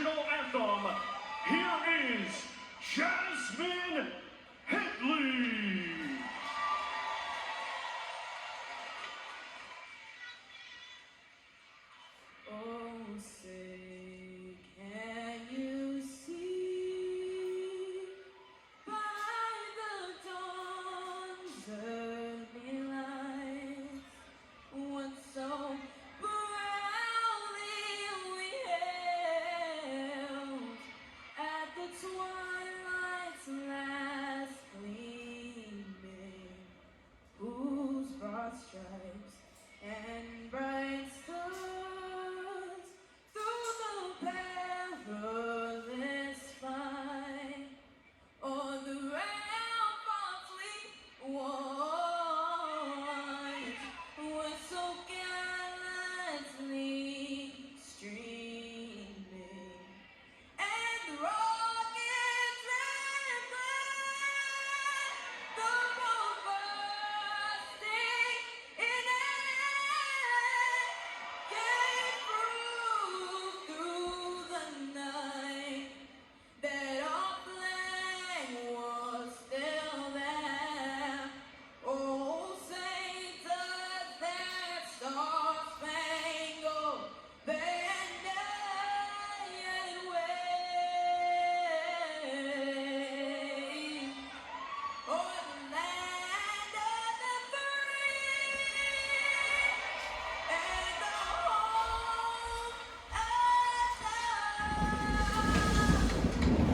national anthem, here is Jasmine Henley. Oh, say, can you see by the dawn's early light what so proudly we hailed at the twilight's last gleaming, whose broad stripes and bright stars through the perilous fight o'er the ramparts we won, were so gallantly streaming, and the rockets ran the road bursting in air, gave proof through the night that our flag was still there. Oh, say does that star-spangled banner yet wave o'er the land of the free and the home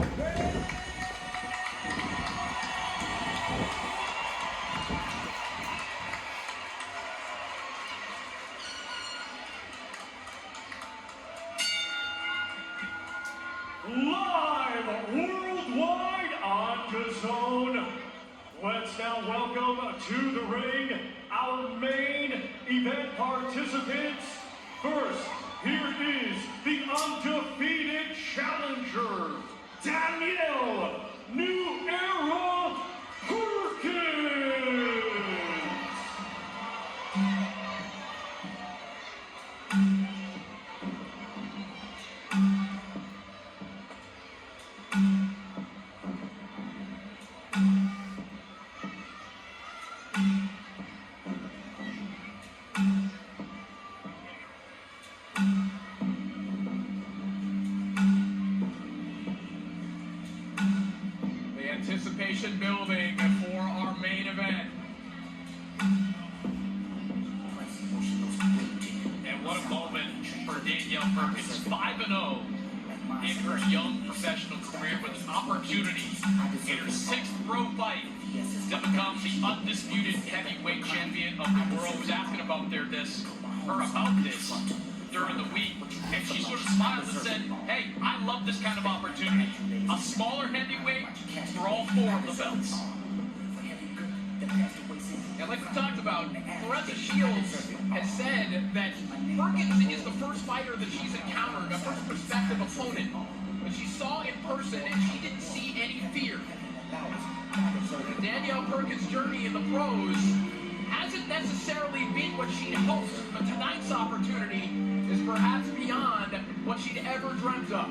of the brave. Live worldwide on DAZN. Let's now welcome to the ring our main event participants. First, here is the undefeated challenger, Danielle New Era Perkins. The anticipation building for our main event. And what a moment for Danielle Perkins, 5-0 in her young professional career with an opportunity in her 6th pro fight to become the undisputed heavyweight champion of the world. Was asking about this during the week, and she sort of smiled and said, hey, I love this kind of opportunity. A smaller heavyweight for all 4 of the belts. And like we talked about, Claressa Shields has said that Perkins is the first fighter that she's encountered, a first prospective opponent, that she saw in person and she didn't see any fear. Danielle Perkins' journey in the pros hasn't necessarily been what she'd hoped, but tonight's opportunity is perhaps beyond what she'd ever dreamt of.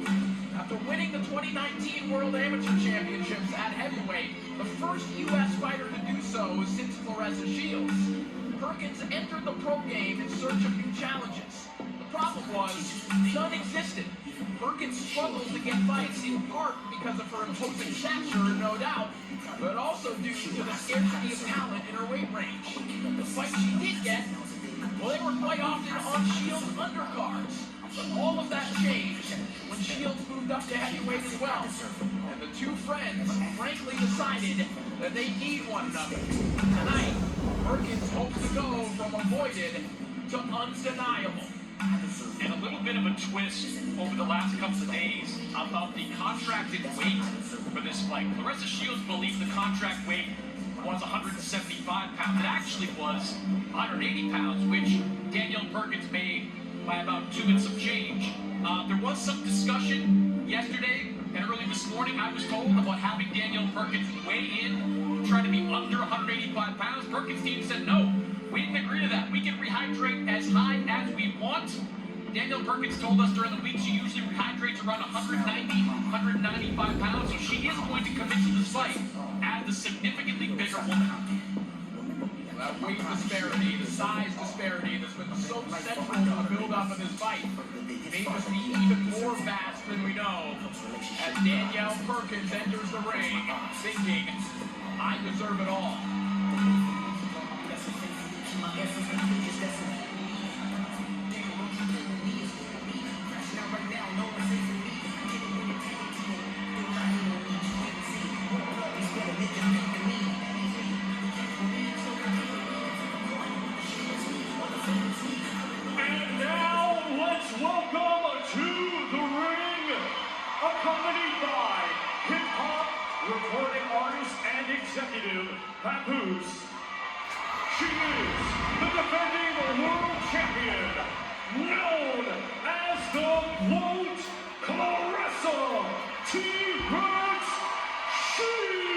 After winning the 2019 World Amateur Championships at heavyweight, the first U.S. fighter to do so since Claressa Shields, Perkins entered the pro game in search of new challenges. The problem was, none existed. Perkins struggled to get fights in part because of her imposing stature, no doubt, but also due to the scarcity of talent in her weight range. The fights she did get, well, they were quite often on Shields' undercards. But all of that changed when Shields moved up to heavyweight as well. And the two friends frankly decided that they need one another. Tonight, Perkins hopes to go from avoided to undeniable. And a little bit of a twist over the last couple of days about the contracted weight for this fight. Claressa Shields believed the contract weight was 175 pounds. It actually was 180 pounds, which Danielle Perkins made by about 2 and some change. There was some discussion yesterday and early this morning, I was told, about having Danielle Perkins weigh in, try to be under 185 pounds. Perkins' team said no. We didn't agree to that. We can rehydrate as high as we want. Danielle Perkins told us during the week she usually rehydrates around 190, 195 pounds, so she is going to commit to this fight as a significantly bigger woman. That weight disparity, the size disparity that's been so central to the build-up of this fight may just be even more vast than we know as Danielle Perkins enters the ring thinking, I deserve it all. And now let's welcome to the ring, accompanied by hip-hop recording artist and executive Papoose. She is the defending world champion, known as the Quote Claressa T-Rex Shields.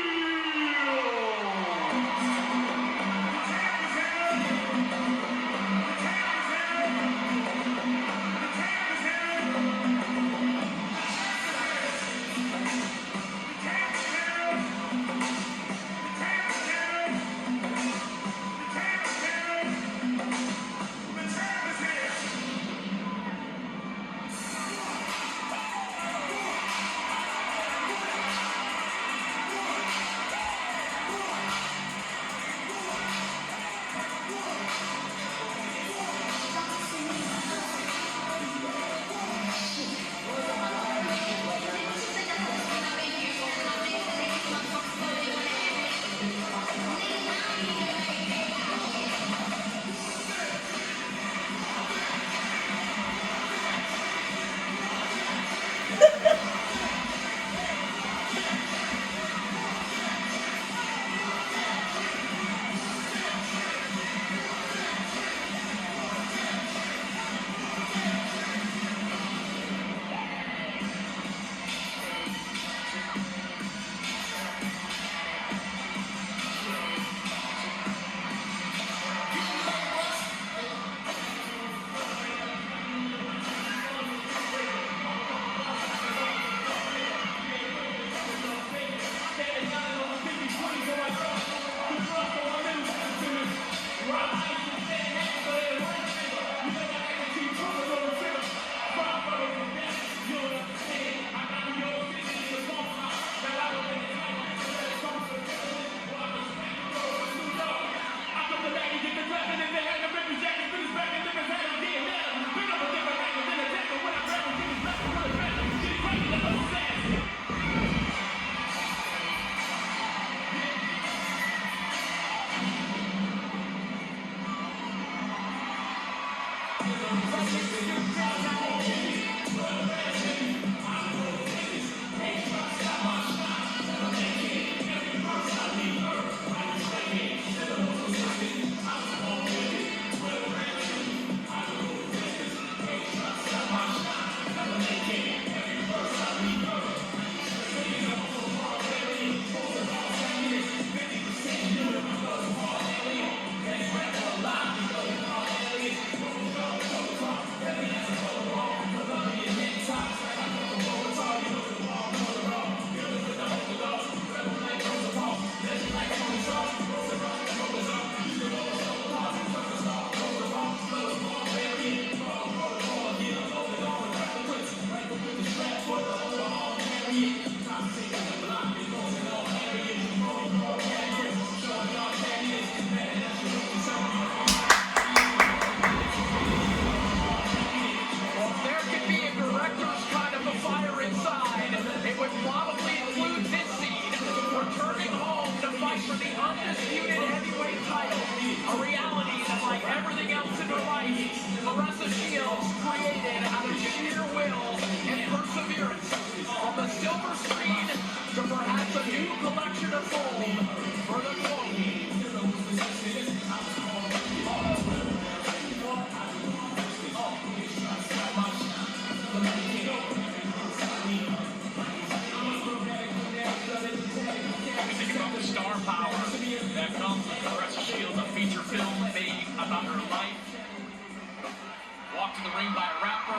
Walked to the ring by a rapper.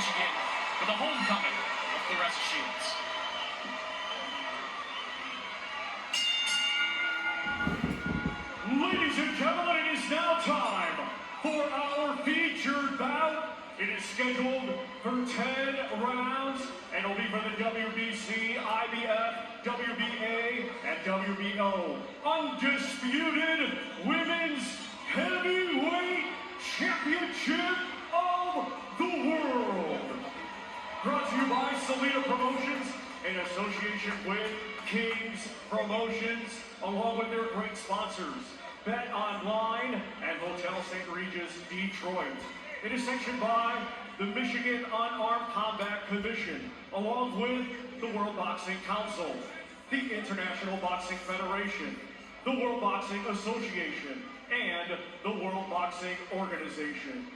Michigan for the homecoming of Claressa Shields. Ladies and gentlemen, it is now time for our featured bout. It is scheduled for 10 rounds and will be for the WBC, IBF, WBA, and WBO Undisputed Women's Heavyweight Championship of the World. Brought to you by Selena Promotions in association with Kings Promotions, along with their great sponsors, Bet Online and Hotel St. Regis, Detroit. It is sanctioned by the Michigan Unarmed Combat Commission, along with the World Boxing Council, the International Boxing Federation, the World Boxing Association, and the World Boxing Organization.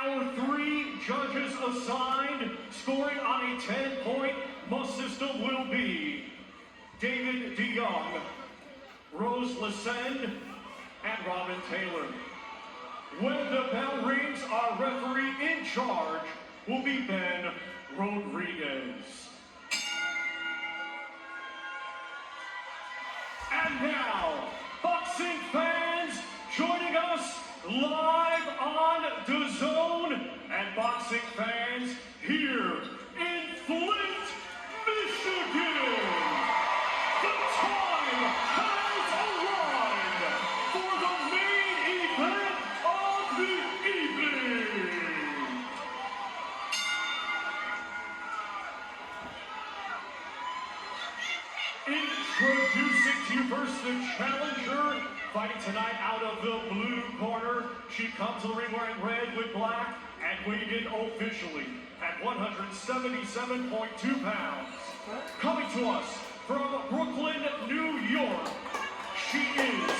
Our 3 judges assigned, scoring on a 10-point must system, will be David DeYoung, Rose Lesend, and Robin Taylor. When the bell rings, our referee in charge will be Ben Rodriguez. And now, boxing fans joining us live on DAZN, and boxing fans here in Flint, Michigan. The time has arrived for the main event of the evening. Introducing to you first the challenger, fighting tonight out of the blue corner. She comes to the ring wearing red with black and weighed in officially at 177.2 pounds. Coming to us from Brooklyn, New York, she is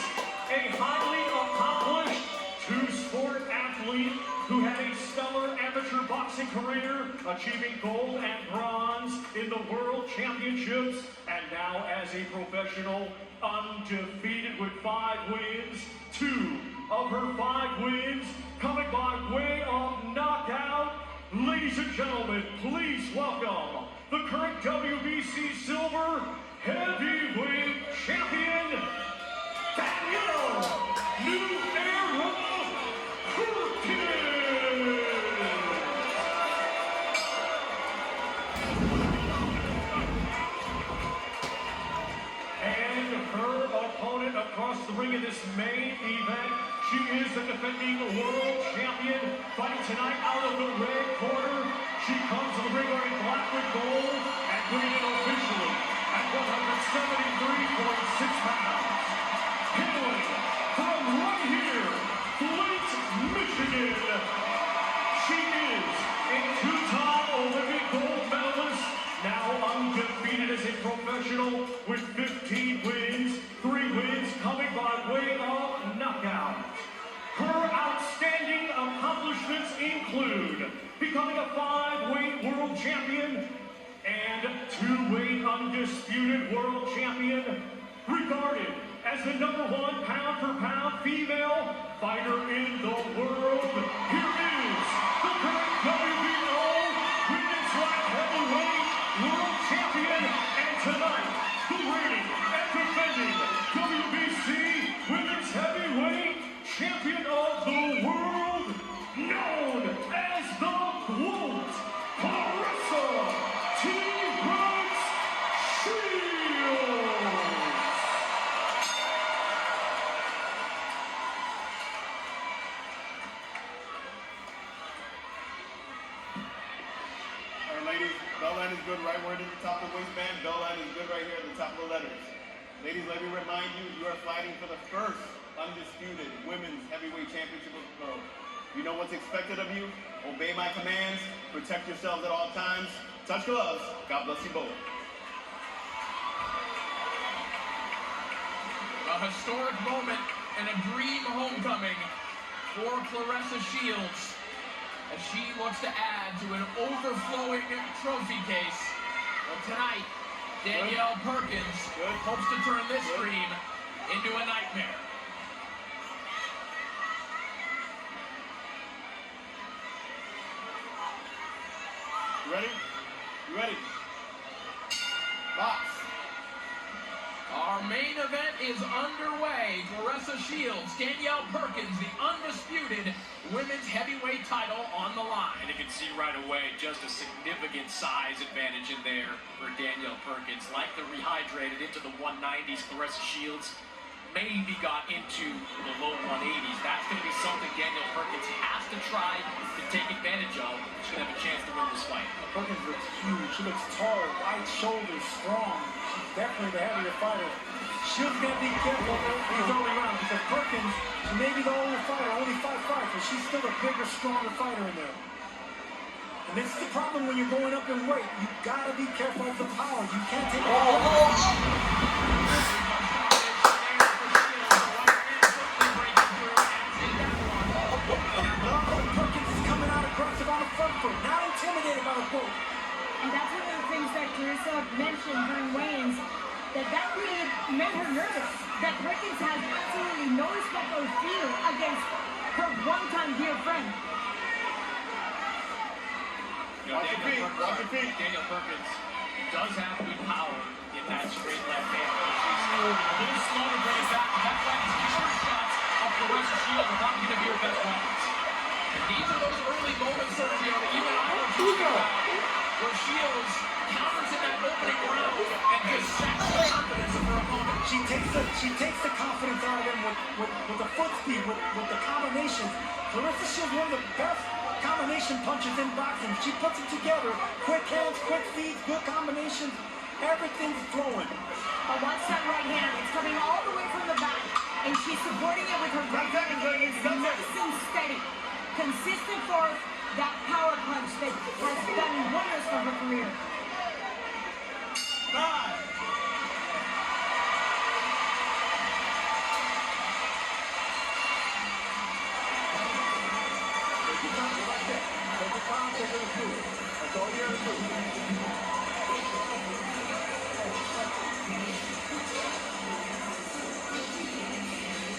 a highly accomplished two-sport athlete who had a stellar amateur boxing career, achieving gold and bronze in the World Championships, and now as a professional, undefeated with 5 wins. 2 of her 5 wins coming by way of knockout. Ladies and gentlemen, please welcome the current WBC Silver Heavyweight Champion, Danielle New Era Perkins. And her opponent across the ring in this main event, she is the defending world champion, fighting tonight out of the red corner. She comes to the ring wearing black with gold and winning it officially at 173.6 pounds. Hailing from right here, Flint, Michigan, she is a 2-time Olympic gold medalist, now undefeated as a professional with 15 wins, 3 wins coming by way of knockout. Her outstanding accomplishments include becoming a 5-weight world champion and 2-weight undisputed world champion, regarded as the #1 pound-for-pound female fighter in the world. Here is the current WBO Women's Light Heavyweight World Champion, and tonight, the reigning and defending WBC Women's Heavyweight Champion of the World, known as the GOAT, Claressa T-Rex Shields. All right, ladies, bell line is good right where it is at the top of the waistband. Bell line is good right here at the top of the letters. Ladies, let me remind you, you are fighting for the first undisputed women's heavyweight championship of the world. You know what's expected of you. Obey my commands. Protect yourselves at all times. Touch gloves. God bless you both. A historic moment and a dream homecoming for Claressa Shields as she looks to add to an overflowing trophy case. But tonight, Danielle Perkins hopes to turn this dream into a nightmare. You ready? You ready? Box. Our main event is underway. Claressa Shields, Danielle Perkins, the undisputed women's heavyweight title on the line. And you can see right away just a significant size advantage in there for Danielle Perkins. Like the rehydrated into the 190s, Claressa Shields maybe got into the low 180s. That's going to be something Danielle Perkins has to try to take advantage of. She's going to have a chance to win this fight. Perkins looks huge. She looks tall, wide shoulders, strong. She's definitely the heavier fighter. Shields got to be careful these early rounds because Perkins, she may be the older fighter, only 5'5", but she's still a bigger, stronger fighter in there. And this is the problem when you're going up in weight. You got to be careful of the power. You can't take it. Not intimidated by the quote. And that's one of the things that Claressa mentioned during weigh-ins, that really made her nervous. That Perkins has absolutely no respect or fear against her one-time dear friend. Watch your feet. Watch your feet. Danielle Perkins does have good power in that straight left hand. She's a little slow to bring it back. That's why these short shots of Claressa Shields are not going to be her best weapons. And these are those early moments, Sergio, that even I was talking about, where Shields counters in that opening round and just sacks the confidence of her opponent. She takes the confidence out of him with the foot speed, with the combinations. Claressa Shields, one of the best combination punches in boxing. She puts it together. Quick hands, quick feet, good combinations. Everything's flowing. But watch that right hand. It's coming all the way from the back. And she's supporting it with her right hand. It's nice and steady. Consistent for that power punch that has done wonders for her career. That's all you have to do.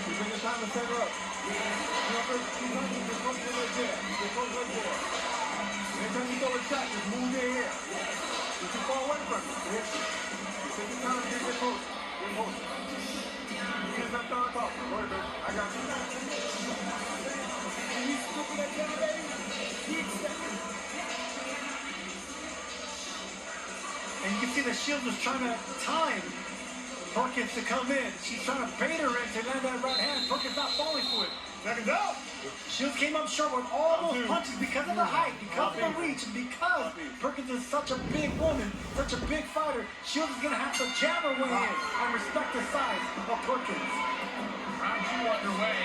You bring the time to set her up. Anytime you throw a shot, just move your hair. You're too far away from it. You take your time to get close. Get close. You can't stop throwing talk. Go ahead, baby. I got you. Can you stick with that down, baby? And you can see that Shields was trying to time Perkins to come in. She's trying to bait her in to land that right hand. Perkins not falling for it. Seconds out. Shields came up short with all those punches because of the height, because of the reach, and because Perkins is such a big woman, such a big fighter. Shields is going to have to jab her way in and respect the size of Perkins. Round two underway.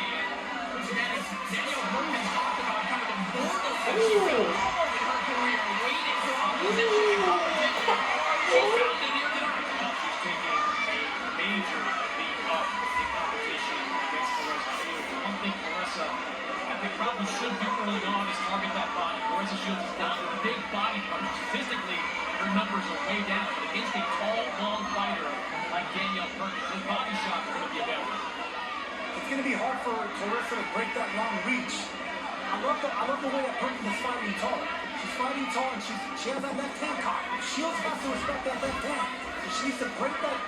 This man is Danielle Perkins talked about kind of the boredom that she felt in her career, waiting for opposition and competition. She found it here tonight. She's taking a major leap up in competition against Claressa Shields. One thing Claressa, I think probably should do early on is target that body. Claressa Shields is not a big body puncher. Statistically, her numbers are way down, but against a tall, long fighter like Danielle Perkins, his body shot is going to be available. It's going to be hard for Claressa to break that long reach. I love the way that Perkins is fighting tall. She's fighting tall and she has that left hand caught. Shields has to respect that left hand. So she needs to break that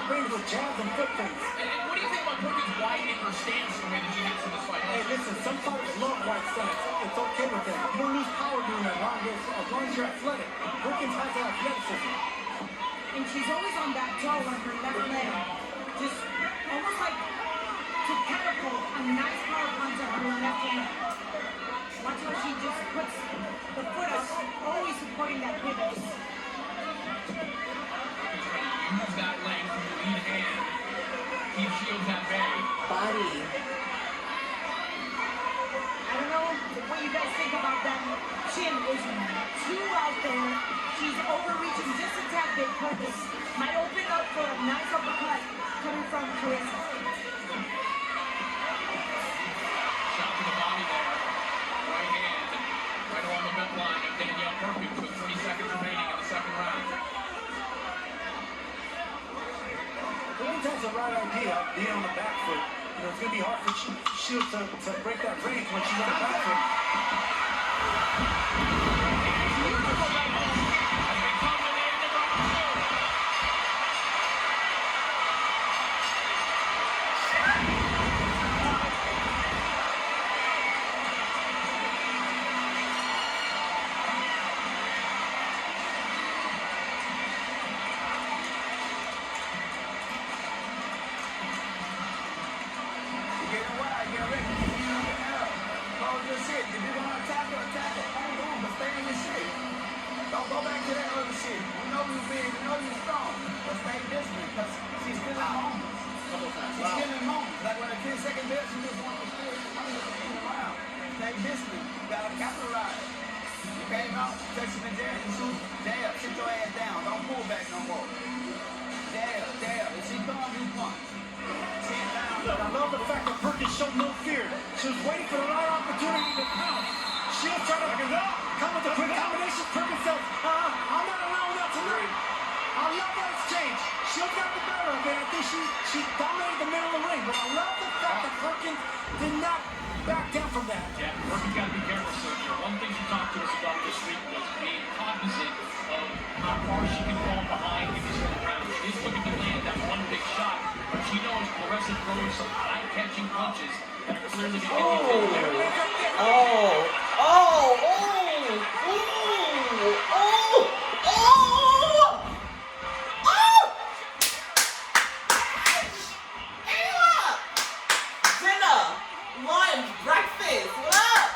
range with jabs and foot fakes. And what do you think about Perkins widening her stance the way that she gets in this fight? Hey, listen, some fighters love wide stance. It's okay with that. You don't lose power doing that as long as you're athletic. Perkins has that athleticism. And she's always on that toe on her left leg. Just almost like to catapult a nice power punch on her left hand. Watch how she just puts the foot up, always supporting that pivot. Use that leg from the lead hand. Keep Shields at bay. Body. I don't know what you guys think about that. Chin is too out there. She's overreaching just a tad bit. Perkins might open up for a nice uppercut coming from Claressa. Shot to the body there. Right hand. Right along the bent line of Danielle Perkins with 20 seconds remaining in the second round. Perkins has the right idea, being on the back foot. You know, it's going to be hard for Shields to break that range when she's on the back foot. Beautiful right out, texting the jab, and shoot, jab, sit your ass down. Don't pull back no more. Jab, jab. If she comes, you punch. 10 down. Look, I love the fact that Perkins showed no fear. She was waiting for the right opportunity to pounce. She'll try to come with the quick combination. Perkins says, I'm not allowing that tonight. I love that exchange. She'll got the better of it. I think she dominated the middle of the ring, but I love the fact that Perkins did not back down from that. Yeah, Perkins got to be careful, Sergio. One thing she talked to us about this week was being cognizant of how far she can fall behind in these early rounds. She is looking to land that one big shot, but she knows Claressa throws some eye-catching punches that are clearly going to get you there. Breakfast, what up?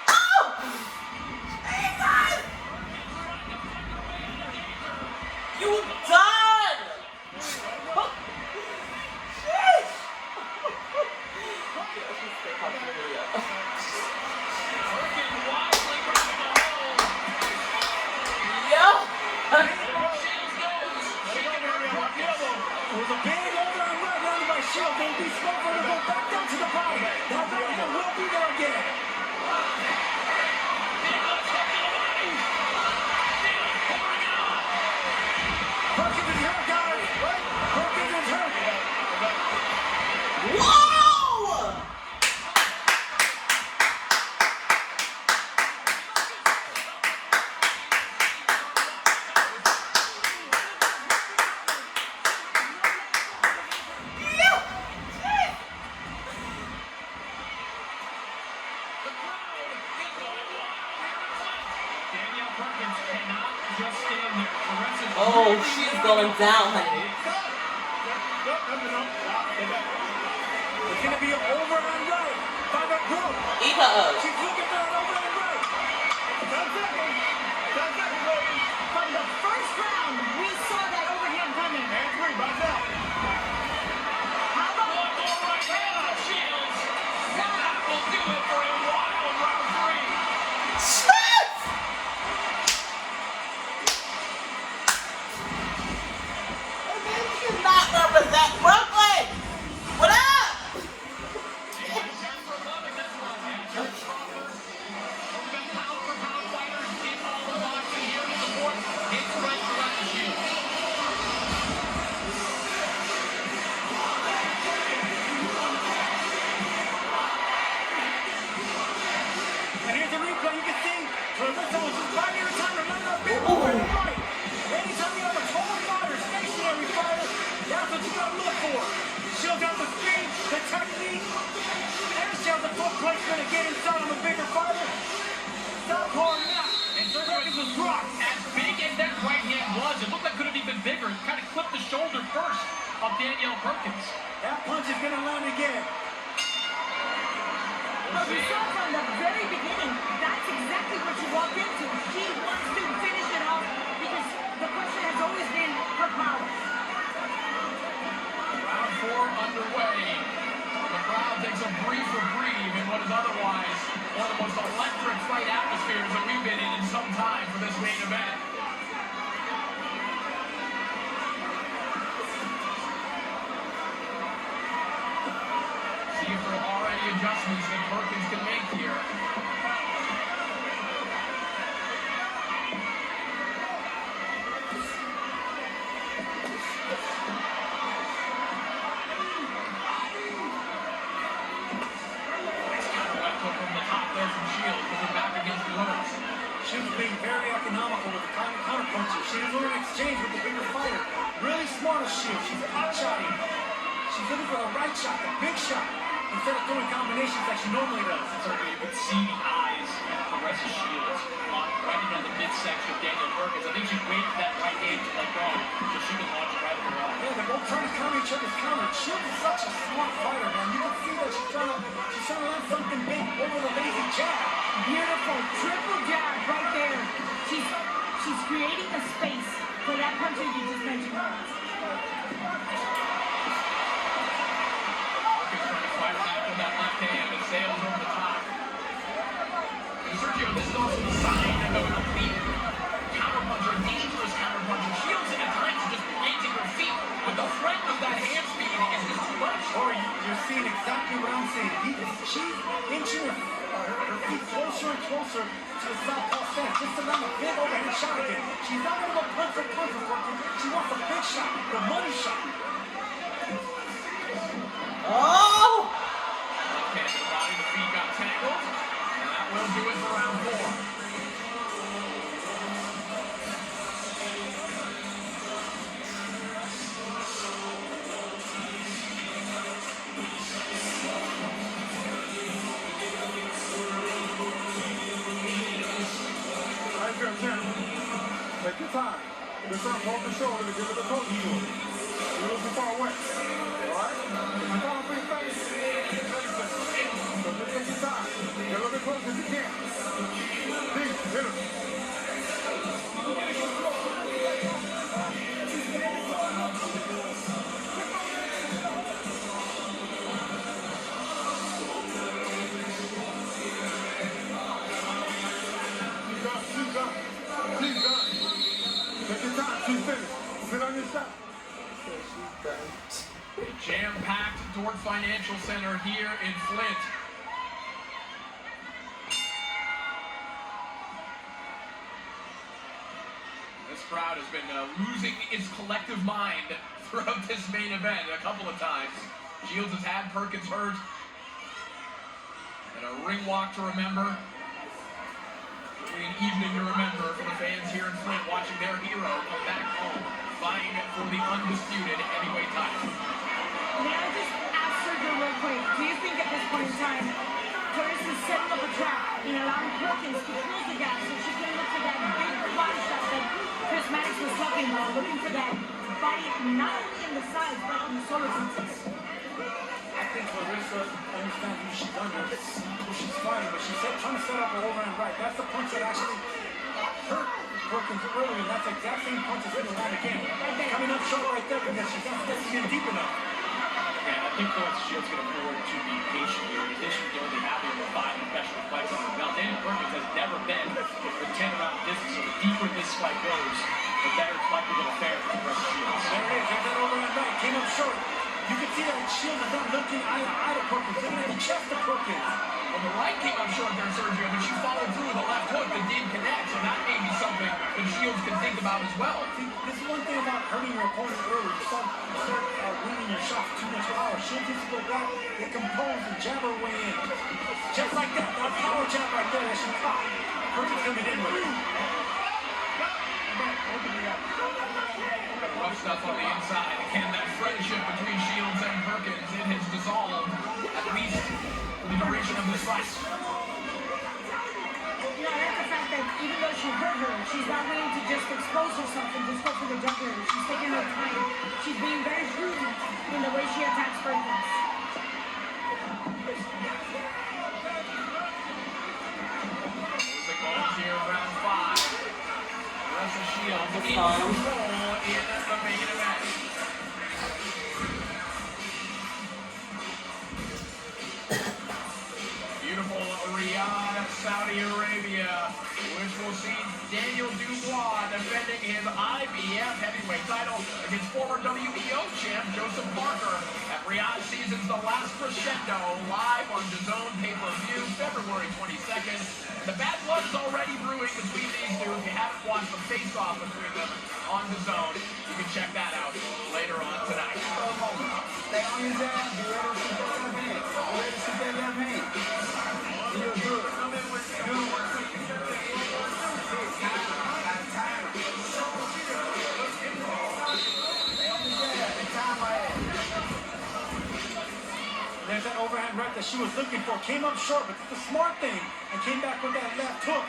Oh! Jesus! You done! Sheesh! It was a big overhand right rounded by Shield. They'll be smart for her to go back down to the body. Now Danielle will be there again. Perkins is hurt, guys. Perkins is hurt. Whoa! Danielle Perkins cannot just stand there. Claressa's Oh, she's going down, honey. It's going to be an overhand right by the group. Eat her up. She's looking for an overhand right. 10 seconds. 10 seconds, ladies. From the first round, we saw that overhand coming. And 3, bounce out. How about one more right hand from Shields, and that will do it for a wild round 3. You cannot represent Brooklyn. What up? And here's the replay. You can see Claressa was just right here trying to remember a big overhand right. Anytime you have a tall fighter, stationary fighter, that's what you got to look for. She'll got the speed, the technique, and she has the foot placement to get inside of a bigger fighter. Stop hard enough. And Perkins was rocked. As big as that right hand was, it looked like it could have even bigger. It kind of clipped the shoulder first of Danielle Perkins. That punch is going to land again. But we saw from the very beginning, that's exactly what she walked into. She wants to finish it off because the question has always been her power. Round 4 underway. The crowd takes a brief reprieve in what is otherwise one of the most electric fight atmospheres that we've been in some time for this main event. See if there are any adjustments that Perkins can make here. Nice counter left hook from the top there from Shields, moving back against the ropes. She was being very economical with the counter punches. She was going to exchange with the bigger fighter. Really smart as Shield. She's out-shotting. She's looking for the right shot, the big shot, instead of throwing combinations like she normally does. Certainly you could see the eyes of Claressa Shields right in on the midsection of Danielle Perkins. I think she waited for that right hand to let go so she could launch it right at her eye. Yeah, they're both trying to counter each other's counter. Shield is such a smart fighter, man. You can see that she's trying to land something big over the lazy jab. Beautiful triple jab right there. She's creating a space for that puncher you just mentioned. Perkins trying to fire back with that left hand and sails over the top. And Sergio, this is also the sign closer to the southpaw stance. Just to land a big overhand shot again. She's not going to go punch for Perkins. She wants a big shot, the money shot. Oh! Left hand to the body, the feet got tangled. And that will do it for round 4. Take your time. This arm off the shoulder to give it a close to it. You're looking far away. Alright? If you follow pretty fast, so just take your time. Get a little bit closer as you can. Please, hit him. A jam-packed Dordt Financial Center here in Flint. This crowd has been losing its collective mind throughout this main event a couple of times. Shields has had Perkins hurt. And a ring walk to remember. An evening to remember for the fans here in Flint watching their hero come back home, vying for the undisputed heavyweight title. May I just ask Sergio real quick, do you think at this point in time, Claressa is setting up a trap and allowing Perkins to close the gap so she can look for that big body shot that Chris Maddox was talking about, looking for that body not only in the sides but in the solar plexus? I think Claressa understands who she's under, who she's fighting, but she's trying to set up an overhand right. That's the punch that actually hurt Perkins earlier, and that's the exact same punch that's going to land again. Coming up short right there because she's not stepping in deep enough. And I think Claressa Shields can afford to be patient here. In addition to only having the 5 professional fights under her belt, Daniel Perkins has never been the 10-round distance. So the deeper this fight goes, the better it's likely to fare for Claressa Shields. There it is. There's that overhand right. Came up short. You can see that Shields is not looking eye to eye to Perkins, looking at the chest of Perkins. Well, the right came up short there, Sergio, but she followed through with a left hook that did connect, so that may be something that Shields can think about as well. See, this is one thing about hurting your opponent early. You start winning your shots too much power. Shields needs to go back, get composed, and jab her way in. Just like that. That power jab right there that she caught. Perkins coming in with it. Rough stuff on the inside. Can that friendship between Shields and Perkins, it has dissolved, at least for the duration of this fight. You know, I like the fact that even though she hurt her, she's not willing to just expose herself and just go for the jugular. She's taking her time. She's being very prudent in the way she attacks Perkins. Music goes here, round 5. Claressa Shields in control in the main event. Beautiful Riyadh, Saudi Arabia, which will see Daniel Dubois defending his IBF heavyweight title against former WBO champ Joseph Parker at Riyadh Seasons The Last Crescendo, live on DAZN pay-per-view, February 22nd. The bad blood's already brewing between these two. If you haven't watched the face-off between them on DAZN, you can check that out later on tonight. Stay on your jab. Be ready to shoot that left hand. Be ready to shoot that left hand. You're good. There's that overhand right that she was looking for. Came up short, but did the smart thing and came back with that left hook.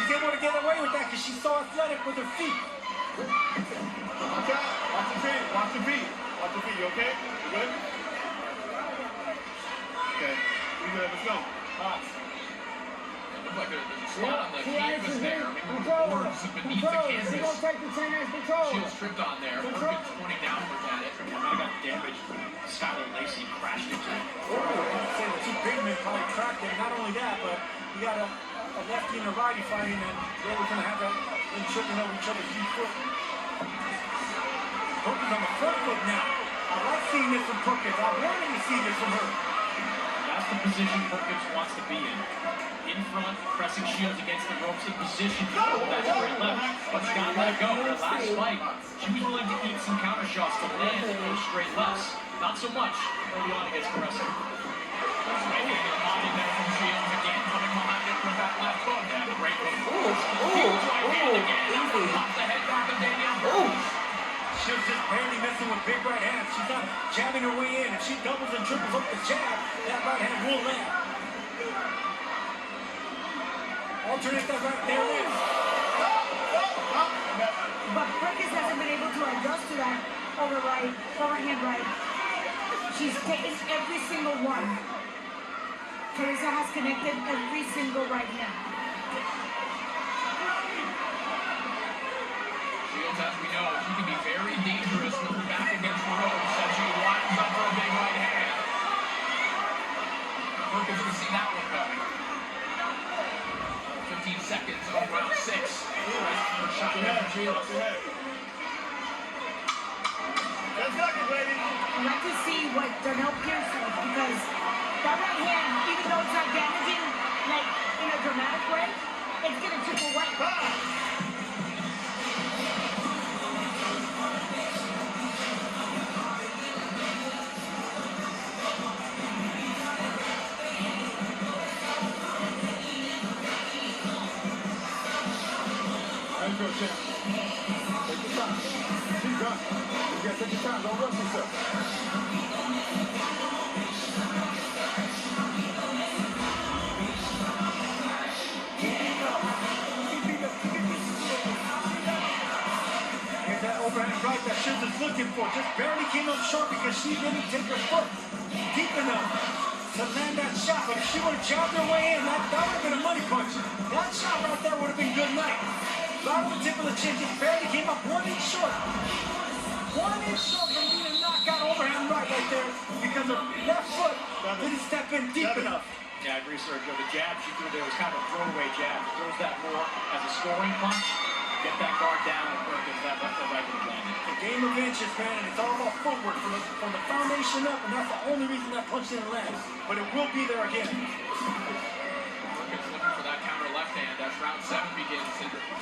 She's able to get away with that because she's so athletic with her feet. Watch out. Watch your feet. Watch your feet. Watch your feet. You okay? You good? Okay. We good. Let's go. Looks like there's a spot on the canvas there. I mean, the boards beneath the canvas. Shields tripped on there. Perkins pointing downwards at it. And might have got damaged. Skylar Lacey crashed into it. Say the two big men probably cracked it. Not only that, but you got a lefty and a righty fighting, and they're going to have that them tripping over each other's deep foot. Perkins on the front foot now. I like seeing this from Perkins. I wanted to see this from her. That That's the position Perkins wants to be in. In front, pressing Shields against the ropes in position to throw that straight left. But she got to let it go. Her last fight, she was willing to eat some counter shots to land those straight lefts. Not so much early on against Claressa. Maybe a body there from Shields again, coming behind it with that left hook. Yeah, great hook. Huge right hand again. Pops the head back of Danielle. Shields just barely messing with big right hands. She's not jabbing her way in. If she doubles and triples up the jab, that right hand will land. Alternate that right there is. But Perkins hasn't been able to adjust to that overhand right. She's taken every single one. Claressa has connected every single right hand. Shields, as we know, she can be very dangerous with her back against the ropes as she winds up for a big right hand. Perkins can see that one coming. 15 seconds on round 6. Her shot there from Shields. 10 seconds, baby. I'd like to see what Danielle Pierce does because that right hand, even though it's not damaging like in a dramatic way, it's gonna chip away. Go, champ. Take your time. Keep going. You gotta take your time. Don't rush yourself. Here's that overhand right that Shields is looking for. Just barely came up short because she didn't take her foot deep enough to land that shot. But if she would have jabbed her way in, that would have been a money punch. That shot right there would have been good night. Right on the tip of the chin, just barely came up 1 inch short. 1 inch short from being a knockout overhand right there because her left foot didn't step in deep enough. Yeah, I agree, Sergio. The jab she threw there was kind of a throwaway jab. She throws that more as a scoring punch. Get that guard down and Perkins that left foot right to the landing. The game of inches, man, and it's all about footwork from the foundation up, and that's the only reason that punch didn't land. But it will be there again. Perkins looking for that counter left hand as round 7 begins.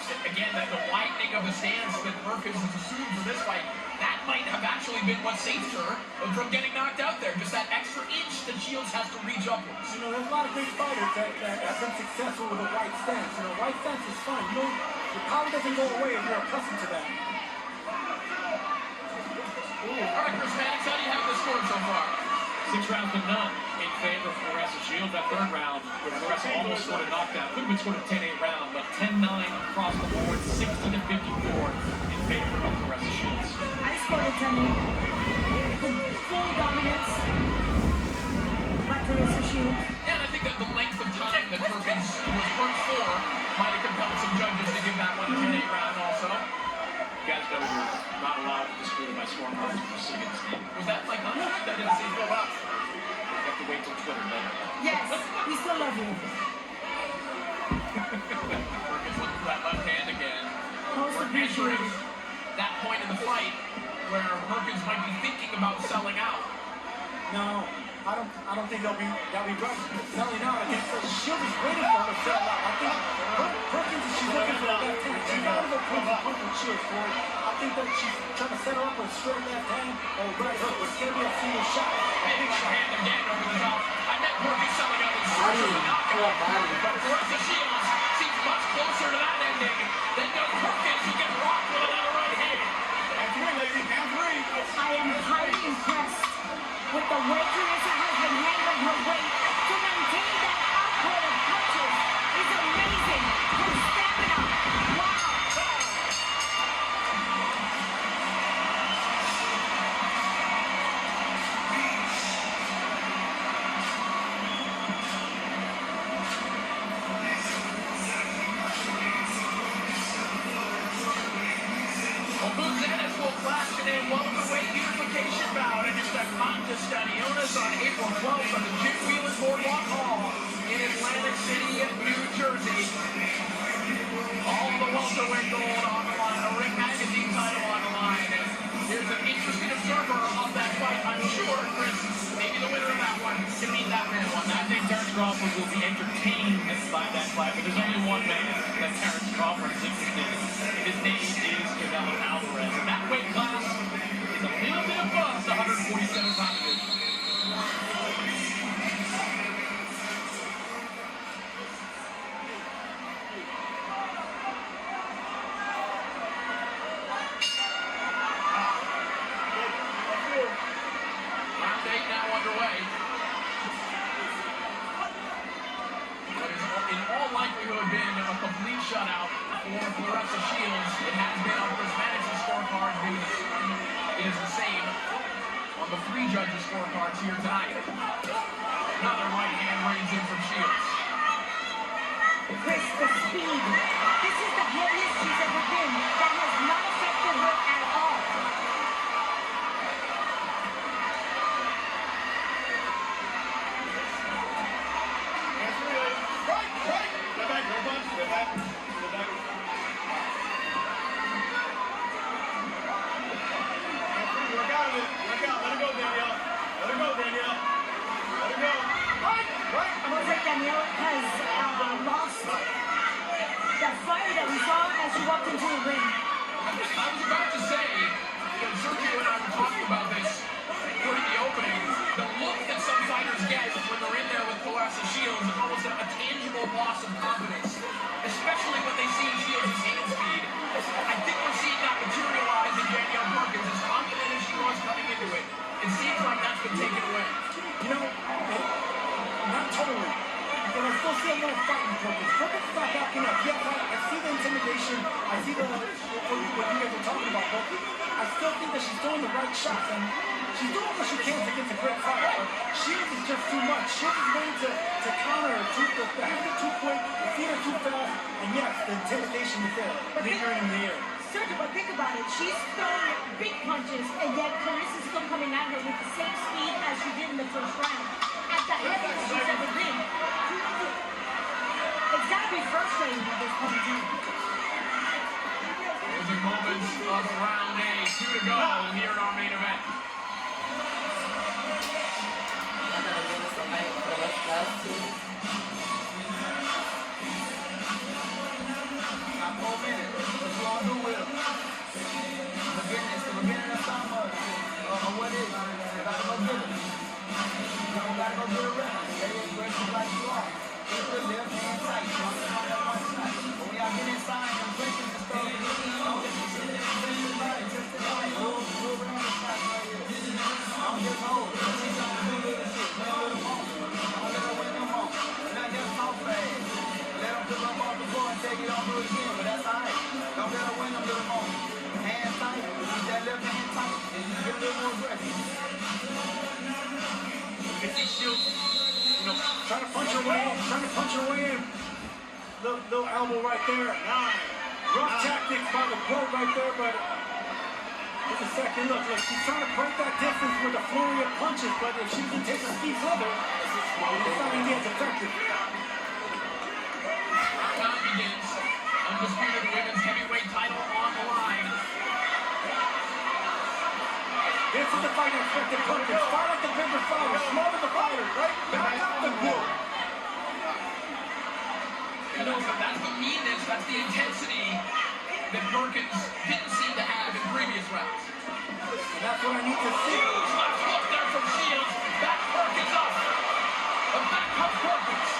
And again, the widening of the stance that Perkins has assumed for this fight, that might have actually been what saved her from getting knocked out there. Just that extra inch that Shields has to reach upwards. You know, there's a lot of great fighters that have been successful with a white stance. You know, white stance is fine. You know, your power doesn't go away if you're accustomed to that. All right, Chris Mannix, how do you have this score so far? 6 rounds to none in favor of Claressa Shields. That third round, where Claressa almost scored a knockdown. Could have been scored a 10-8 round, but 10-9 across the board, 60-54 in favor of Claressa Shields. I scored a 10 full dominance by Claressa Shields. And I think that the length of time that Perkins was hurt for might have compelled some judges to give that one a 10-8 round also. You guys know you're not allowed to dispute my scoring cards when you're sitting in the stand. Was that my contract? I didn't see it go up. You have to wait till Twitter later. Yes, we still love you. Perkins looking for that left hand again. Most We're entering appreciated. that point in the fight where Perkins might be thinking about selling out. No, I don't think they'll be right selling out against her. Shields is waiting for her to sell out. I think Perkins is looking for that left hand. She's not going to punch with Shields for it. I think that she's trying to set her up with a straight left hand or right hook. It's going to be a single shot. Big right hand again over the top. I met Perkins selling out in search of the knockout. But Claressa Shields seems much closer to that ending than does Perkins, who gets rocked with another right hand. And 3, ladies, and 3. I am highly impressed with the way Claressa has been handling her weight to maintain that output of punches. Is amazing. Her stamina. Wow. Well, Buzanis will flash it in. Welcome to weight unification bout against the Contestadiones on April 12th on the Jim Wheelan Boardwalk Hall in Atlantic City, New Jersey. All the welterweight gold on the line, a Ring Magazine title on the line. And here's an interesting observer of that fight. I'm sure, Chris, maybe the winner of that one can meet that man one. I think Terrence Crawford will be entertained by that fight, but there's only one man that Terrence Crawford is interested in. His name is Canelo Alvarez. And that weight class is a little bit above the 147-pound division. Shutout for Claressa Shields. It has been on Chris Mannix's scorecard. It is the same on the 3 judges' scorecards here tonight. Another right hand rains in from Shields. Chris, the speed. This is the heaviest she's ever been. That has not affected her at all. Right. Step back, no punch. Step back. Work out of it. Work out. Let it go, Danielle. Let it go, Danielle. Let it go. Right. I was like, Danielle has lost that fire that we saw as she walked into the ring. I was about to say, Sergio and I were talking about this during the opening. The look that some fighters get when they're in there with Claressa Shields is almost a tangible loss of confidence, especially when they see Shields' hand speed. I think we're seeing that materialize in Danielle Perkins, as confident as she was coming into it. It seems like that's been taken away. You know, not totally. But I still see a little fight in Perkins. Perkins is not backing up. Yes, I see the intimidation. I see what you guys are talking about. But I still think that she's throwing the right shots. And she's doing what she can to get to great fight. But Shields is just too much. Shields is waiting to counter her. The hand is too quick, the feet are too fast. And yes, the intimidation is there. Lingering in the air. Sergio, but think about it. She's throwing big punches, and yet Clarissa's still coming at her with the same speed as she did in the first round. At the heaviest she's ever been. It's got to be frustrating at this point in time. Closing moments of round A. 2 to go here in our main event. Got 4 minutes. What you gonna do with them? It's the beginning of summer. What is it? You gotta go get them. You gotta go get a rest. They aggressive like you are. Keep the left hand tight. You want to on that one side. But when y'all get inside and breaking the stuff, don't just sit there and just the body. Just the body. Move around the side right here. Don't just hold. Just see something do little shit. Play a little moment. Don't let her win no more. Not just talk fast. Let them pick up off the floor and take it on her again. But that's all right. Don't let her win them little moments. Hand tight. Keep that left hand tight. And you get a little more aggressive. You see Shields, trying to punch her way in. Little elbow right there. Rough tactics by the pro right there, but just a second. Look, she's trying to break that distance with a flurry of punches, but if she can take her feet with her, it's not going to be as effective. Time begins. Undisputed women's heavyweight title on the line. This is the fight I expected Perkins. Fight like the bigger fighter, smarter the fighter, right? Back out the book. That's the meanness, that's the intensity that Perkins didn't seem to have in previous rounds. And that's what I need to see. Huge left hook there from Shields. Back Perkins up. The back hook Perkins.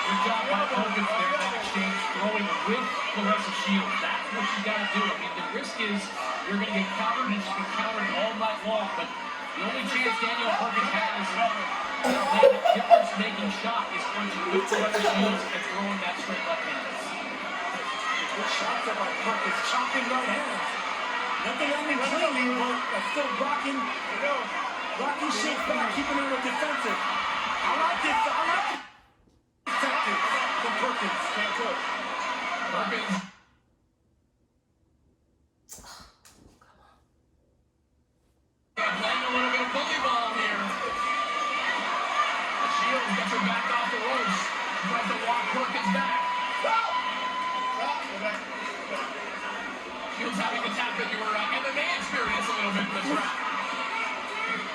Good job by Perkins there, that exchange, throwing with Claressa Shields. That's what you got to do. I mean, the risk is you're going to get countered and she's been countered all night long, but the only chance Danielle Perkins has to land a difference-making shot is punching with Claressa Shields and throwing that straight left hand. Good shots there by Perkins, chopping right hands. Nothing landing cleanly, but still rocking Shields back, keeping her defensive. I like this tactics from Perkins. Can't do it. Perkins. Playing a little bit of bully ball here. Shields gets her back off the ropes. Tries to walk Perkins back. Shields having to tap into her MMA experience a little bit in this round.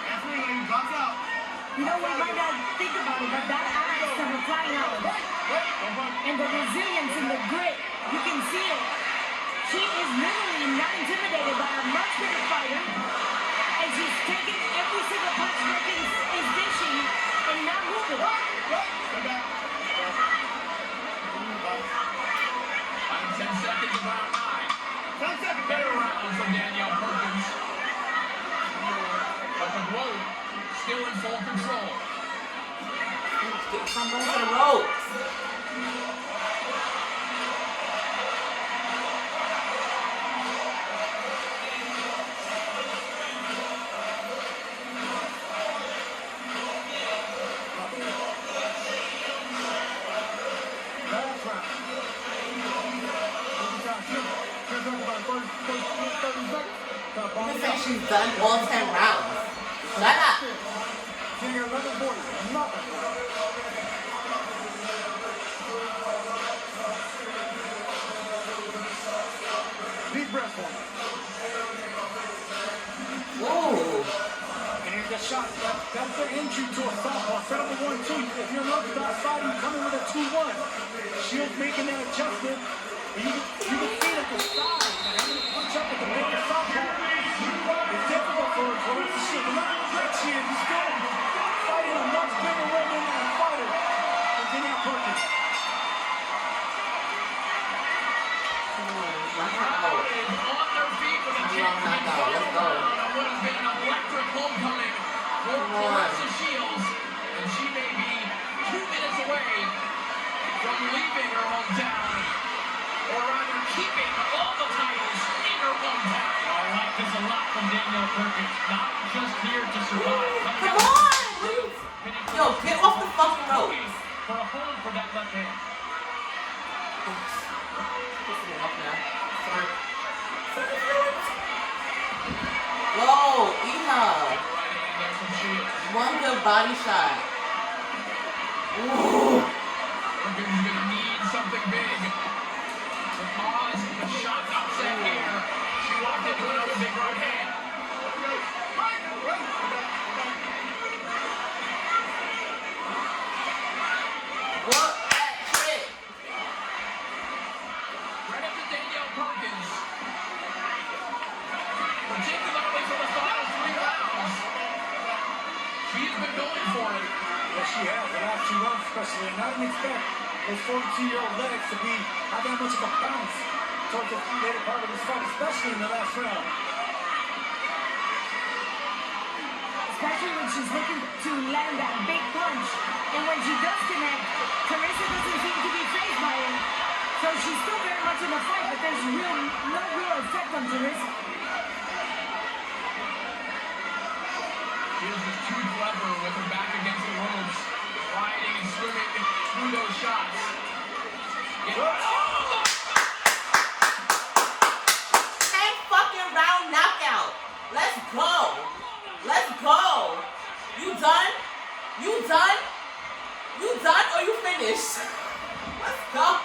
That's where he drops out. You know, we might not think about it, but that adds to her flying out. And the resilience and the grit, you can see it. She is literally not intimidated by a much bigger fighter. And she's taking every single punch Perkins is dishing and not moving. Under 10 seconds of round 9. Better round from Danielle Perkins. But the rope still in full control. Get someone to the ropes. You can say she's done all 10 rounds. Shut up. Deep breath one. Ooh. And here's the shot. That's the entry to a southpaw. Set up a 1-2. If you're not fighting, coming with a 2-1. Shields making that adjustment. You can see that the side, having to punch up with the bigger southpaw. It's difficult for Claressa Shields. No matter what she is, he's still fighting a much bigger woman and fighter than Danielle Perkins. Crowd is on their feet with a champion's final round of what has been an electric homecoming for Claressa Shields. And she may be 2 minutes away from leaving her hometown, or rather keeping all the titles in her hometown. I like this a lot from Danielle Perkins. Not just here to survive. Come on! Yo, get off the fucking rope. For a hold for that left hand. Pissing me off now. Sorry. Whoa, eat her. Right hand there from Shields. One good body shot. Ooh. Perkins gonna need something big. The pause, the shot upset here. She walked into another big right hand. What that shit? Credit to Danielle Perkins, particularly for the final 3 rounds. She's been going for it. Yes, she has. The last 2 rounds especially. And I didn't expect those 42-year-old legs to have that much of a bounce towards the later part of this fight, especially in the last round. Especially when she's looking to land that big punch. And when she does connect, Claressa doesn't seem to be fazed by it. So she's still very much in the fight, but there's no real effect on Claressa. Shields is too clever with her back against the ropes, riding and swimming through those shots. Oh! 10 fucking round knockout. Let's go. Let's go. You done? You done? You done or you finished? Let's go.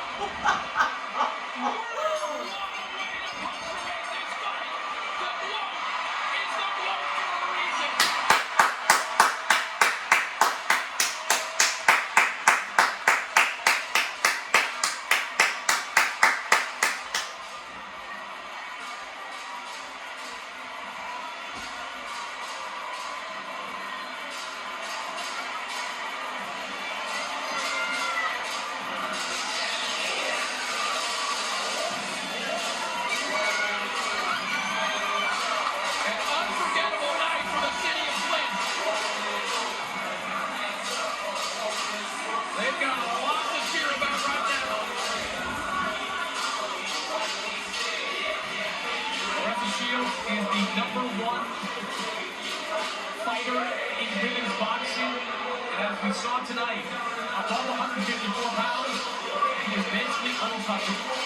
Shields is the #1 fighter in women's boxing. And as we saw tonight, above 154 pounds, he is mentally untouchable.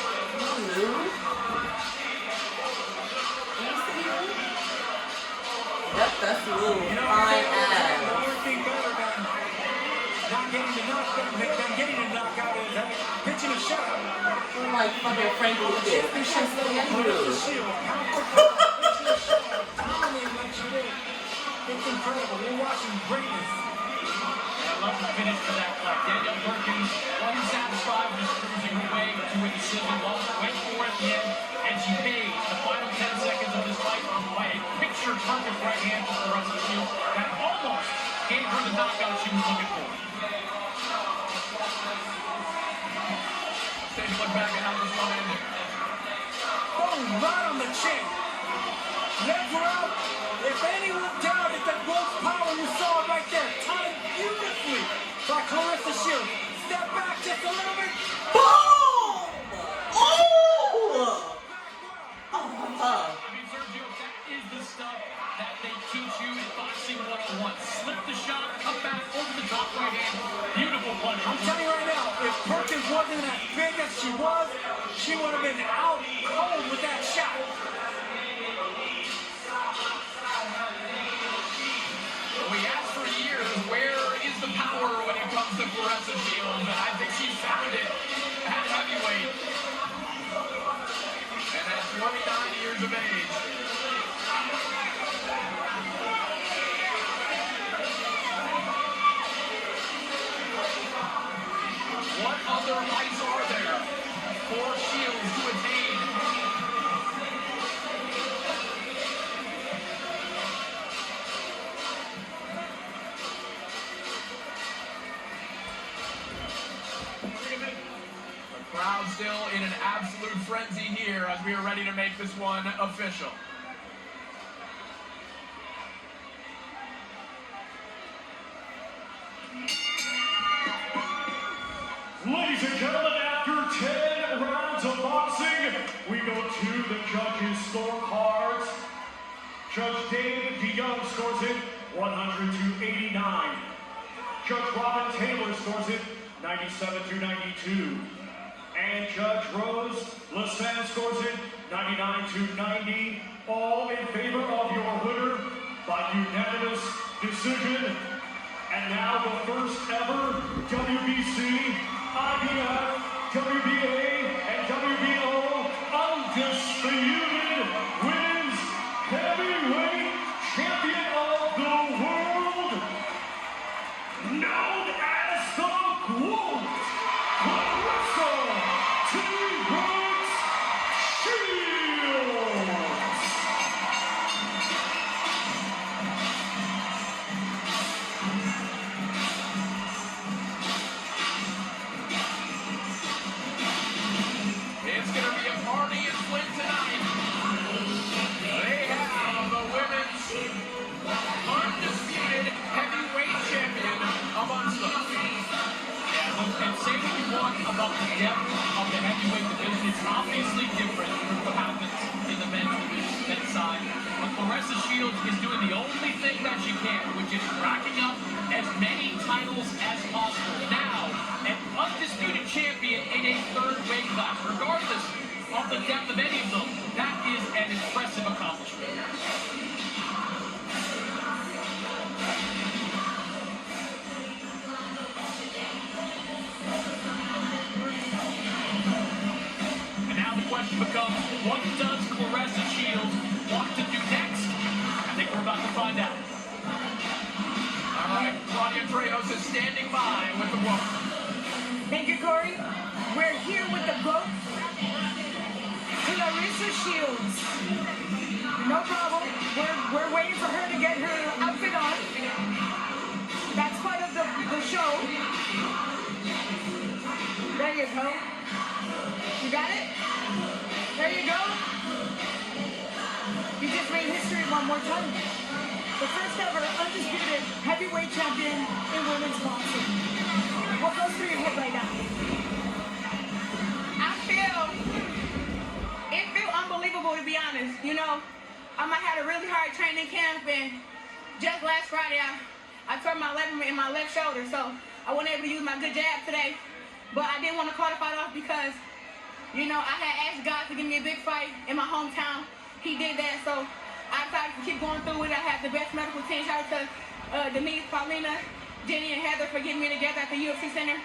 Yep, that's Lou. Fine ass. Everything better than not getting the knockout, than getting a knockout is pitching a shot. I'm like fucking Frank Lucas. This shit's dangerous. It's incredible. We're watching greatness love the finish to that fight. Danielle Perkins wasn't satisfied with just cruising her way to a decision. Went for it at the end, and she paid the final 10 seconds of this fight by a picture-perfect right hand to Claressa Shields that almost gave her the knockout she was looking for. Take a look back at how this one ended. Oh, right on the chin. Legs were out. If anyone doubted that gross power, you saw it right there. Timed beautifully by Claressa Shields. Step back just a little bit. Boom! Ooh! I mean, Sergio, that is the stuff that they teach you in boxing 101. Slip the shot, come back over the top right hand. Beautiful punch. I'm telling you right now, if Perkins wasn't as big as she was, she would have been out cold with that shot. We asked for years, where is the power when it comes to Claressa Shields? And I think she found it at heavyweight. And at 29 years of age. What other heights are there for Shields to attain? The crowd still in an absolute frenzy here as we are ready to make this one official. Ladies and gentlemen, after 10 rounds of boxing, we go to the judges' scorecards. Judge David DeYoung scores it 100 to 89. Judge Robin Taylor scores it 97 to 92. And Judge Rose Lasan scores it 99 to 90. All in favor of your winner by unanimous decision. And now the first ever WBC, IBF, WBA, and WBO undisputed women's heavyweight champion of the world, known as the GOAT, Claressa Shields. It's going to be a party in Flint tonight. They have the women's undisputed heavyweight champion amongst them. Yeah, and say what you want about the depth of the heavyweight division. It's obviously different from what happens in the men's division, men's side. But Claressa Shields is doing the only thing that she can, which is racking up as many titles as possible. Now, an undisputed champion in a third weight class, regardless of the depth of any of them, that is an impressive accomplishment. And now the question becomes, what does Claressa Shields want to do next? I think we're about to find out. All right, Claudia Trejos is standing by with the quote. Thank you, Corey. We're here with the GOAT, Claressa Shields. No problem. We're waiting for her to get her outfit on. That's part of the show. There you go. You got it? There you go. You just made history one more time. The first ever undisputed heavyweight champion in women's boxing. What goes through your head right now? It feels unbelievable, to be honest. You know, I had a really hard training camp, and just last Friday, I tore my ligament in my left shoulder, so I wasn't able to use my good jab today. But I didn't want to call the fight off because, you know, I had asked God to give me a big fight in my hometown. He did that, so I decided to keep going through it. I have the best medical team. Shout out to Denise, Paulina, Jenny, and Heather for getting me together at the UFC Center.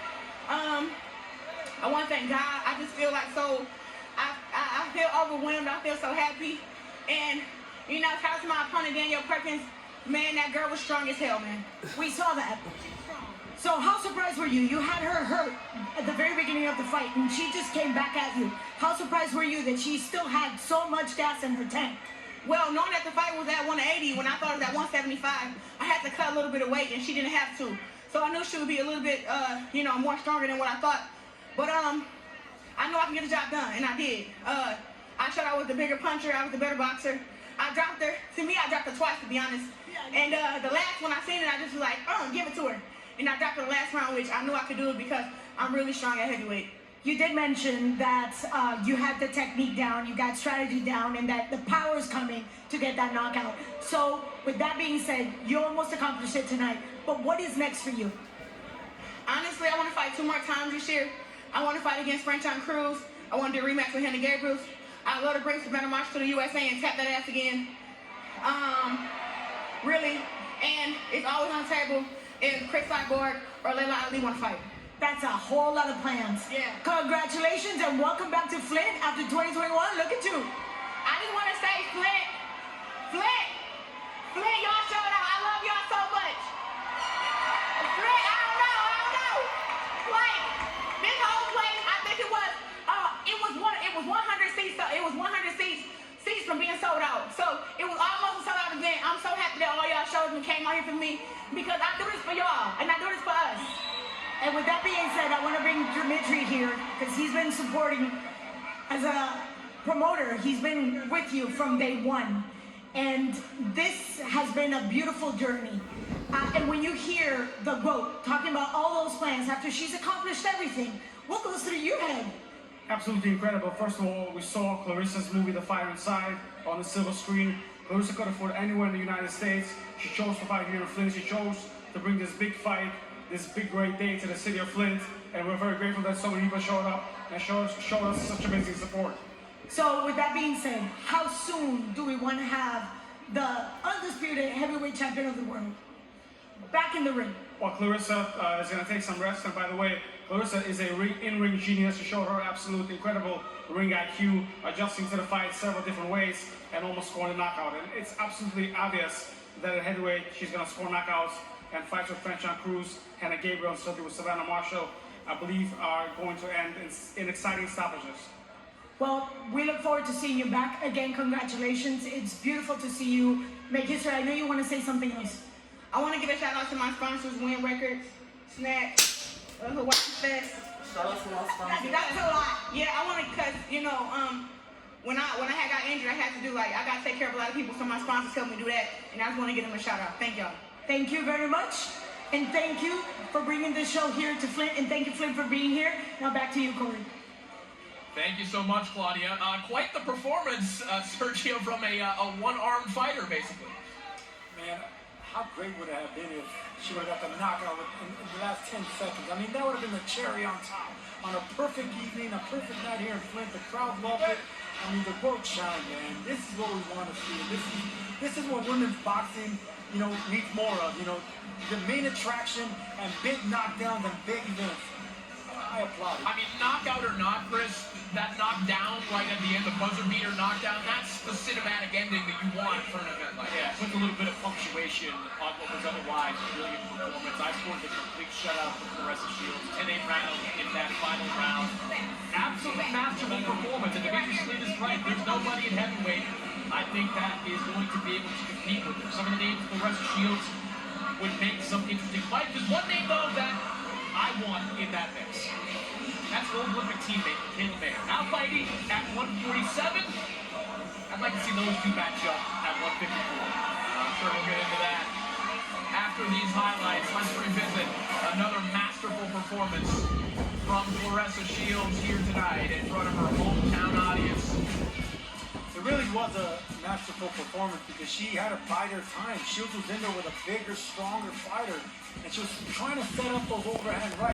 I want to thank God. I just feel like I feel overwhelmed. I feel so happy. And, you know, shout out to my opponent, Danielle Perkins. Man, that girl was strong as hell, man. We saw that. So how surprised were you? You had her hurt at the very beginning of the fight, and she just came back at you. How surprised were you that she still had so much gas in her tank? Well, knowing that the fight was at 180, when I thought it was at 175, I had to cut a little bit of weight, and she didn't have to. So I knew she would be a little bit, more stronger than what I thought. But I know I can get the job done, and I did. I showed I was the bigger puncher. I was the better boxer. I dropped her. To me, I dropped her twice, to be honest. And the last one I seen it, I just was like, give it to her. And I dropped her the last round, which I knew I could do it because I'm really strong at heavyweight. You did mention that you had the technique down, you got strategy down, and that the power is coming to get that knockout. So, with that being said, you almost accomplished it tonight. But what is next for you? Honestly, I want to fight 2 more times this year. I want to fight against Franchon Cruz. I want to do a rematch with Hannah Gabriels. I'd love to bring Savannah Marsh to the USA and tap that ass again. Really. And it's always on the table if Chris Cyborg or Layla Ali want to fight. That's a whole lot of plans. Yeah. Congratulations and welcome back to Flint after 2021. Look at you. I just want to say, Flint, y'all showed out. I love y'all so much. Flint, I don't know. Like, this whole place, I think it was 100 seats. It was 100 seats from being sold out. So it was almost a sold out event. I'm so happy that all y'all showed and came out here for me because I do this for y'all and I do this for us. And with that being said, I want to bring Dimitri here because he's been supporting as a promoter. He's been with you from day one. And this has been a beautiful journey. And when you hear the GOAT talking about all those plans after she's accomplished everything, what goes through your head? Absolutely incredible. First of all, we saw Clarissa's movie, The Fire Inside, on the silver screen. Clarissa could have fought anywhere in the United States. She chose to fight here in Flint. She chose to bring this big fight, this big great day to the city of Flint. And we're very grateful that so many people showed up and showed us such amazing support. So with that being said, how soon do we want to have the undisputed heavyweight champion of the world back in the ring? Well, Clarissa is going to take some rest. And by the way, Clarissa is a in-ring genius. She showed her absolute incredible ring IQ, adjusting to the fight several different ways and almost scoring a knockout. And it's absolutely obvious that at heavyweight, she's going to score knockouts, and fights with Franchon Cruz, Hannah Gabriel, and certainly with Savannah Marshall, I believe are going to end in exciting stoppages. Well, we look forward to seeing you back. Again, congratulations. It's beautiful to see you make history. I know you want to say something else. I want to give a shout out to my sponsors, Win Records, Snack, Hawaii Fest. Shout out to our sponsors. That's a lot. Yeah, I want to, cause when I had got injured, I had to do I got to take care of a lot of people, so my sponsors helped me do that, and I just want to give them a shout out. Thank y'all. Thank you very much, and thank you for bringing this show here to Flint, and thank you, Flint, for being here. Now back to you, Corey. Thank you so much, Claudia. Quite the performance, Sergio, from a one-armed fighter, basically. Man, how great would it have been if she would have got the knockout in the last 10 seconds? I mean, that would have been the cherry on top. On a perfect evening, a perfect night here in Flint, the crowd loved it. I mean, the GOAT shine, man. This is what we want to see. This is what women's boxing, needs more of. The main attraction and big knockdowns and big events. I applaud it. I mean, knockout or not, Chris, that knockdown right at the end, the buzzer beater knockdown, that's the cinematic ending that you want for an event like that. With a little bit of punctuation on what was otherwise a brilliant performance. I scored the complete shutout for Claressa Shields. 10-8 round in that final round. Absolute masterful performance, and Dimitri Slid is right. There's nobody in heavyweight, I think, that is going to be able to compete with her. Some of the names Claressa Shields would make some interesting fights. There's one name, though, that I want in that mix. That's old Olympic teammate, Kayla Mayer. Now fighting at 147. I'd like to see those two match up at 154. I'm sure we'll get into that. After these highlights, let's revisit another masterful performance from Claressa Shields here tonight in front of her hometown audience. It really was a masterful performance because she had to bide her time. Shields was in there with a bigger, stronger fighter, and she was trying to set up those overhand rights.